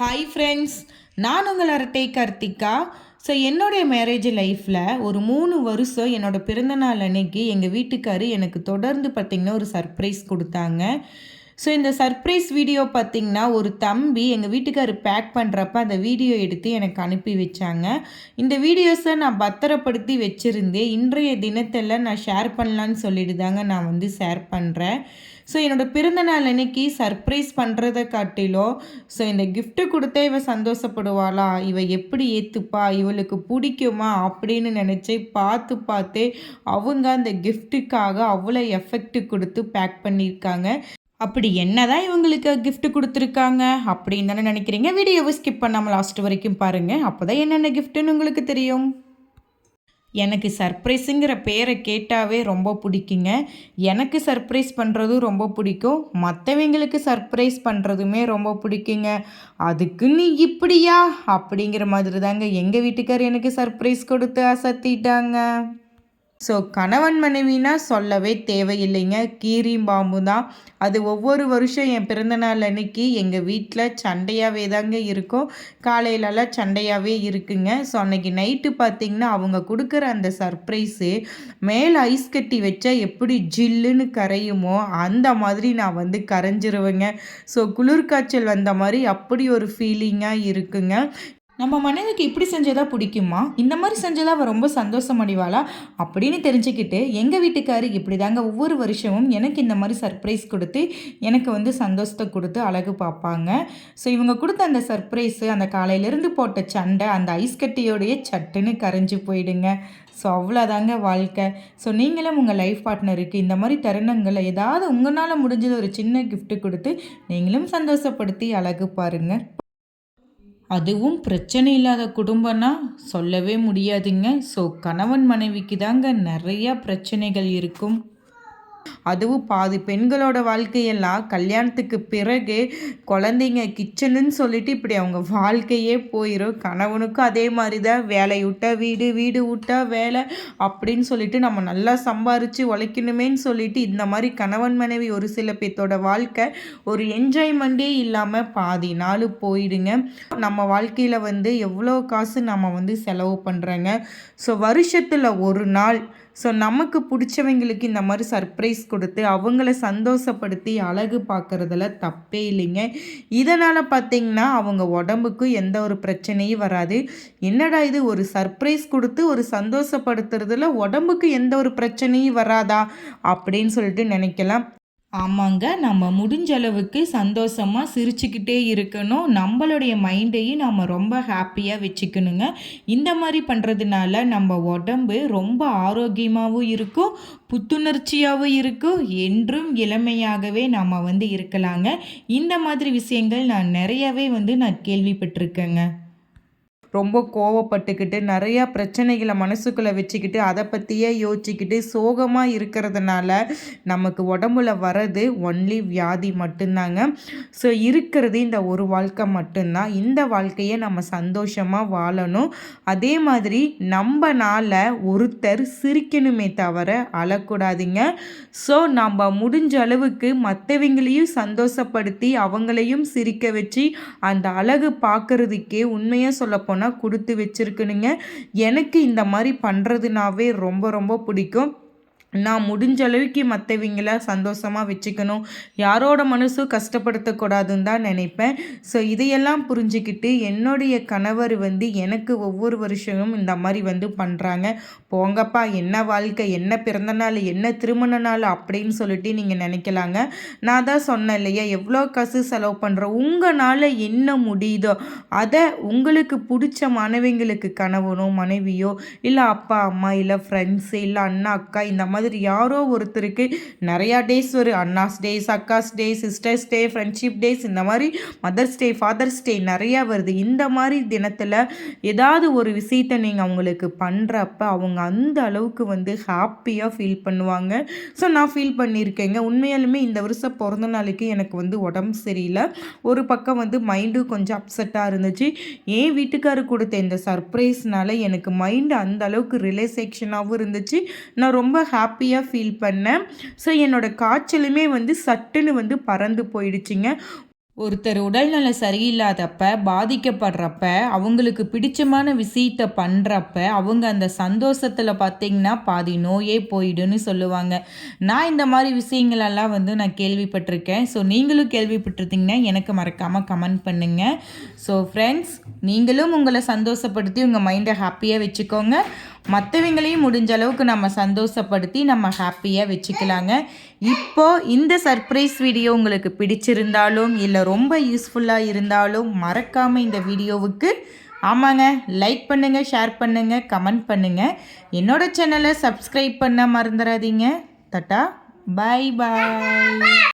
Hi friends, நான் உங்கள் அரட்டை கார்த்திகா. ஸோ என்னுடைய மேரேஜ் லைஃப்பில் ஒரு 3 வருஷம் என்னோடய பிறந்தநாள் அன்னைக்கு எங்கள் வீட்டுக்காரு எனக்கு தொடர்ந்து பார்த்திங்கன்னா ஒரு சர்ப்ரைஸ் கொடுத்தாங்க. ஸோ இந்த சர்ப்ரைஸ் வீடியோ பார்த்திங்கன்னா ஒரு தம்பி எங்கள் வீட்டுக்காரு பேக் பண்ணுறப்ப அந்த வீடியோ எடுத்து எனக்கு அனுப்பி வச்சாங்க. இந்த வீடியோஸை நான் பத்திரப்படுத்தி வச்சுருந்தேன். இன்றைய தினத்தில் நான் ஷேர் பண்ணலான்னு சொல்லிட்டு தாங்க நான் வந்து ஷேர் பண்ணுறேன். ஸோ என்னோடய பிறந்தநாள் அன்னைக்கு சர்ப்ரைஸ் பண்ணுறதை காட்டிலும் ஸோ இந்த கிஃப்ட்டு கொடுத்தா இவ சந்தோஷப்படுவாளா, இவ எப்படி ஏற்றுப்பா, இவளுக்கு பிடிக்குமா அப்படின்னு நினச்சி பார்த்தே அவங்க அந்த கிஃப்ட்டுக்காக அவ்வளோ எஃபெக்ட் கொடுத்து பேக் பண்ணியிருக்காங்க. அப்படி என்னதான் இவங்களுக்கு கிஃப்ட் கொடுத்துருக்காங்க அப்படின்னு தானே நினைக்கிறீங்க? வீடியோவை ஸ்கிப் பண்ணாமல் லாஸ்ட் வரைக்கும் பாருங்கள். அப்போ தான் என்னென்ன கிஃப்ட்டுன்னு உங்களுக்கு தெரியும். எனக்கு சர்ப்ரைஸுங்கிற பேரை கேட்டாவே ரொம்ப பிடிக்குங்க. எனக்கு சர்ப்ரைஸ் பண்ணுறதும் ரொம்ப பிடிக்கும், மற்றவங்களுக்கு சர்ப்ரைஸ் பண்ணுறதுமே ரொம்ப பிடிக்குங்க. அதுக்கு நீ இப்படியா அப்படிங்கிற மாதிரி தாங்க எங்கள் வீட்டுக்கார் எனக்கு சர்ப்ரைஸ் கொடுத்து அசத்திட்டாங்க. ஸோ கணவன் மனைவினா சொல்லவே தேவையில்லைங்க, கீரியும் பாம்பு தான். அது ஒவ்வொரு வருஷம் என் பிறந்தநாள் அன்னைக்கு எங்கள் வீட்டில் சண்டையாகவே தாங்க இருக்கும். காலையிலலாம் சண்டையாகவே இருக்குங்க. ஸோ அன்னைக்கு நைட்டு பார்த்திங்கன்னா அவங்க கொடுக்குற அந்த சர்ப்ரைஸு மேலே ஐஸ் கட்டி வச்சா எப்படி ஜில்லுன்னு கரையுமோ அந்த மாதிரி நான் வந்து கரைஞ்சிருவேங்க. ஸோ குளிர்காய்ச்சல் வந்த மாதிரி அப்படி ஒரு ஃபீலிங்காக இருக்குங்க. நம்ம மனைவிக்கு இப்படி செஞ்சதா பிடிக்குமா, இந்த மாதிரி செஞ்சதா அவள் ரொம்ப சந்தோஷம் அடைவாளா அப்படின்னு தெரிஞ்சுக்கிட்டு எங்கள் வீட்டுக்காரு இப்படி தாங்க ஒவ்வொரு வருஷமும் எனக்கு இந்த மாதிரி சர்ப்ரைஸ் கொடுத்து எனக்கு வந்து சந்தோஷத்தை கொடுத்து அழகு பார்ப்பாங்க. ஸோ இவங்க கொடுத்த அந்த சர்ப்ரைஸு அந்த காலையிலேருந்து போட்ட சண்டை அந்த ஐஸ் கட்டியோடைய சட்டுன்னு கரைஞ்சி போயிடுங்க. ஸோ அவ்வளோதாங்க வாழ்க்கை. ஸோ நீங்களும் உங்கள் லைஃப் பார்ட்னருக்கு இந்த மாதிரி தருணங்களை ஏதாவது உங்களால் முடிஞ்சது ஒரு சின்ன கிஃப்ட்டு கொடுத்து நீங்களும் சந்தோஷப்படுத்தி அழகு பாருங்கள். அதுவும் பிரச்சனை இல்லாத குடும்பம்னா சொல்லவே முடியாதுங்க. ஸோ கணவன் மனைவிக்கு தாங்க நிறையா பிரச்சனைகள் இருக்கும். அதுவும் பாதி பெண்களோட வாழ்க்கையெல்லாம் கல்யாணத்துக்கு பிறகு குழந்தைங்க கிச்சனுன்னு சொல்லிட்டு இப்படி அவங்க வாழ்க்கையே போயிடும். கணவனுக்கும் அதே மாதிரி தான், வேலை விட்டா வீடு, வீடு விட்டா வேலை அப்படின்னு சொல்லிட்டு நம்ம நல்லா சம்பாரித்து உழைக்கணுமேன்னு சொல்லிட்டு இந்த மாதிரி கணவன் மனைவி ஒரு சில பேர்த்தோட வாழ்க்கை ஒரு என்ஜாய்மெண்ட்டே இல்லாமல் பாதி நாள் போயிடுங்க. நம்ம வாழ்க்கையில் வந்து எவ்வளோ காசு நம்ம வந்து செலவு பண்ணுறோங்க. ஸோ வருஷத்தில் ஒரு நாள் ஸோ நமக்கு பிடிச்சவங்களுக்கு இந்த மாதிரி சர்ப்ரைஸ் கொடுத்து அவங்கள சந்தோஷப்படுத்தி அழகு பார்க்குறதுல தப்பே இல்லைங்க. இதனால் பார்த்திங்கன்னா அவங்க உடம்புக்கும் எந்த ஒரு பிரச்சனையும் வராது. என்னடா இது, ஒரு சர்ப்ரைஸ் கொடுத்து ஒரு சந்தோஷப்படுத்துறதுல உடம்புக்கு எந்த ஒரு பிரச்சனையும் வராதா அப்படின்னு சொல்லிட்டு நினைக்கலாம். ஆமாங்க, நம்ம முடிஞ்ச அளவுக்கு சந்தோஷமாக சிரிச்சுக்கிட்டே இருக்கணும். நம்மளுடைய மைண்டையும் நம்ம ரொம்ப ஹாப்பியாக வச்சுக்கணுங்க. இந்த மாதிரி பண்ணுறதுனால நம்ம உடம்பு ரொம்ப ஆரோக்கியமாகவும் இருக்கும், புத்துணர்ச்சியாகவும் இருக்கும், என்றும் இளமையாகவே நம்ம வந்து இருக்கலாங்க. இந்த மாதிரி விஷயங்கள் நான் நிறையவே வந்து நான் கேள்விப்பட்டிருக்கேங்க. ரொம்ப கோவப்பட்டுக்கிட்டு நிறையா பிரச்சனைகளை மனசுக்குள்ளே வச்சுக்கிட்டு அதை பற்றியே யோசிச்சுக்கிட்டு சோகமாக இருக்கிறதுனால நமக்கு உடம்புல வர்றது ஒன்லி வியாதி மட்டும்தாங்க. ஸோ இருக்கிறது இந்த ஒரு வாழ்க்கை மட்டும்தான். இந்த வாழ்க்கையை நம்ம சந்தோஷமாக வாழணும். அதே மாதிரி நம்மனால ஒருத்தர் சிரிக்கணுமே தவிர அழக்கூடாதுங்க. ஸோ நம்ம முடிஞ்ச அளவுக்கு மற்றவங்களையும் சந்தோஷப்படுத்தி அவங்களையும் சிரிக்க வச்சு அந்த அழகு பார்க்குறதுக்கே உண்மையாக சொல்லப்போனால் கொடுத்து வச்சிருக்கணுங்க. எனக்கு இந்த மாதிரி பண்ணுறதுனாவே ரொம்ப ரொம்ப பிடிக்கும். நான் முடிஞ்ச அளவுக்கு மற்றவங்கள சந்தோஷமாக வச்சுக்கணும், யாரோட மனசும் கஷ்டப்படுத்தக்கூடாதுன்னு தான் நினைப்பேன். ஸோ இதையெல்லாம் புரிஞ்சுக்கிட்டு என்னுடைய கணவர் வந்து எனக்கு ஒவ்வொரு வருஷமும் இந்த மாதிரி வந்து பண்ணுறாங்க. போங்கப்பா, என்ன வாழ்க்கை, என்ன பிறந்த நாள், என்ன திருமண நாள் அப்படின்னு சொல்லிட்டு நீங்கள் நினைக்கலாங்க. நான் தான் சொன்னேன் இல்லையா, எவ்வளோ காசு செலவு பண்ணுறோம், உங்களால் என்ன முடியுதோ அதை உங்களுக்கு பிடிச்ச மனைவிங்களுக்கு, கணவனோ மனைவியோ இல்லை அப்பா அம்மா இல்லை ஃப்ரெண்ட்ஸு இல்லை அண்ணா அக்கா இந்த மாதிரி யாரோ ஒருத்தருக்கு நிறையா டேஸ் வரும். அண்ணாஸ் டேஸ், அக்காஸ் டே, சிஸ்டர்ஸ் டே, ஃப்ரெண்ட்ஷிப் டேஸ், இந்த மாதிரி மதர்ஸ் டே, ஃபாதர்ஸ் டே நிறையா வருது. இந்த மாதிரி தினத்தில் ஏதாவது ஒரு விஷயத்தை நீங்கள் அவங்களுக்கு பண்ணுறப்ப அவங்க அந்த அளவுக்கு வந்து ஹாப்பியாக ஃபீல் பண்ணுவாங்க. ஸோ நான் ஃபீல் பண்ணியிருக்கேங்க. உண்மையாலுமே இந்த வருஷம் பிறந்த நாளைக்கு எனக்கு வந்து உடம்பு சரியில்லை. ஒரு பக்கம் வந்து மைண்டும் கொஞ்சம் அப்செட்டாக இருந்துச்சு. ஏன் வீட்டுக்காரு கொடுத்த இந்த சர்ப்ரைஸ்னால எனக்கு மைண்டு அந்த அளவுக்கு ரிலாக்ஸேஷனாகவும் இருந்துச்சு. நான் ரொம்ப ஹாப்பியாக ஃபீல் பண்ணேன். ஸோ என்னோடய காய்ச்சலுமே வந்து சட்டுன்னு வந்து பறந்து போயிடுச்சுங்க. ஒருத்தர் உடல்நலம் சரியில்லாதப்ப, பாதிக்கப்படுறப்ப, அவங்களுக்கு பிடிச்சமான விஷயத்த பண்ணுறப்ப, அவங்க அந்த சந்தோஷத்தில் பார்த்தீங்கன்னா, பாதி நோயே போயிடுன்னு சொல்லுவாங்க. நான் இந்த மாதிரி விஷயங்களெல்லாம் நான் கேள்விப்பட்டிருக்கேன். ஸோ நீங்களும் கேள்விப்பட்டிருந்தீங்கன்னா, எனக்கு மறக்காமல் கமெண்ட் பண்ணுங்கள். ஸோ ஃப்ரெண்ட்ஸ், நீங்களும் உங்களை சந்தோஷப்படுத்தி உங்கள் மைண்டை ஹாப்பியாக வச்சுக்கோங்க. மற்றவங்களையும் முடிஞ்ச அளவுக்கு நம்ம சந்தோஷப்படுத்தி நம்ம ஹாப்பியாக வச்சுக்கலாங்க. இப்போது இந்த சர்ப்ரைஸ் வீடியோ உங்களுக்கு பிடிச்சிருந்தாலும் இல்லை ரொம்ப யூஸ்ஃபுல்லாக இருந்தாலும் மறக்காமல் இந்த வீடியோவுக்கு ஆமாங்க லைக் பண்ணுங்கள், ஷேர் பண்ணுங்கள், கமெண்ட் பண்ணுங்கள். என்னோடய சேனலை சப்ஸ்கிரைப் பண்ண மறந்துடாதீங்க. தட்டா பாய் பாய்.